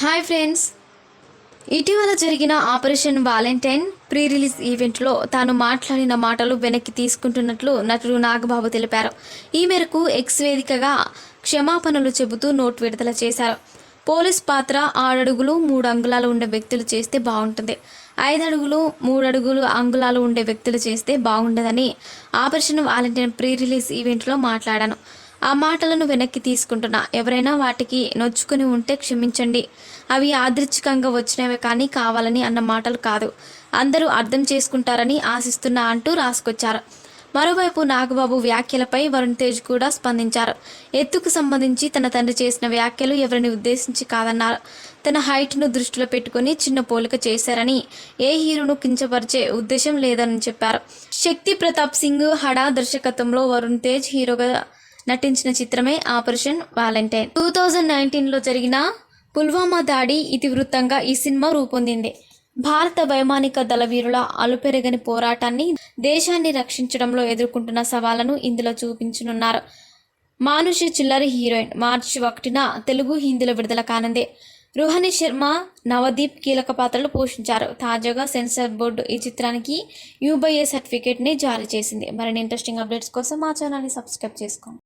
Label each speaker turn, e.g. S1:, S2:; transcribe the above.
S1: Hi friends, ఇటీవల జరిగిన operation Valentine pre release ఈవెంట్లో తాను మాట్లాడిన మాటలు వెనక్కి తీసుకుంటున్నట్లు నటుడు నాగబాబు తెలిపారు. ఈ మేరకు ఎక్స్ వేదికగా క్షమాపణలు చెబుతూ నోట్ విడుదల చేశారు. పోలీస్ పాత్ర 6 అడుగులు 3 అంగుళాలు ఉండే వ్యక్తులు చేస్తే బాగుంటుంది, 5 అడుగులు 3 అడుగులు అంగుళాలు ఉండే వ్యక్తులు చేస్తే బాగుండదని ఆపరేషన్ వాలెంటైన్ ప్రీ రిలీజ్ ఈవెంట్లో మాట్లాడాను. ఆ మాటలను వెనక్కి తీసుకుంటున్నా. ఎవరైనా వాటికి నొచ్చుకుని ఉంటే క్షమించండి. అవి యాదృచ్ఛికంగా వచ్చినవే కానీ కావాలని అన్న మాటలు కాదు. అందరూ అర్థం చేసుకుంటారని ఆశిస్తున్నా అంటూ రాసుకొచ్చారు. మరోవైపు నాగబాబు వ్యాఖ్యలపై వరుణ్ తేజ్ కూడా స్పందించారు. ఎత్తుకు సంబంధించి తన తండ్రి చేసిన వ్యాఖ్యలు ఎవరిని ఉద్దేశించి కాదన్నారు. తన హైట్ను దృష్టిలో పెట్టుకుని చిన్న పోలిక చేశారని, ఏ హీరోను కించపరిచే ఉద్దేశం లేదని చెప్పారు. శక్తి ప్రతాప్ సింగ్ హడా దర్శకత్వంలో వరుణ్ తేజ్ హీరోగా నటించిన చిత్రమే ఆపరేషన్ వాలెంటైన్. 2019లో జరిగిన పుల్వామా దాడి ఇతివృత్తంగా ఈ సినిమా రూపొందింది. భారత వైమానిక దళ వీరుల అలుపెరగని పోరాటాన్ని, దేశాన్ని రక్షించడంలో ఎదుర్కొంటున్న సవాళ్లను ఇందులో చూపించనున్నారు. మానుషి చిల్లరి హీరోయిన్. మార్చి 1న తెలుగు, హిందీలో విడుదల కానుంది. రుహాని శర్మ, నవదీప్ కీలక పాత్రలు పోషించారు. తాజాగా సెన్సార్ బోర్డు ఈ చిత్రానికి UA సర్టిఫికేట్ని జారీ చేసింది. మరిన్ని ఇంట్రెస్టింగ్ అప్డేట్స్ కోసం మా ఛానల్ని సబ్స్క్రైబ్ చేసుకోండి.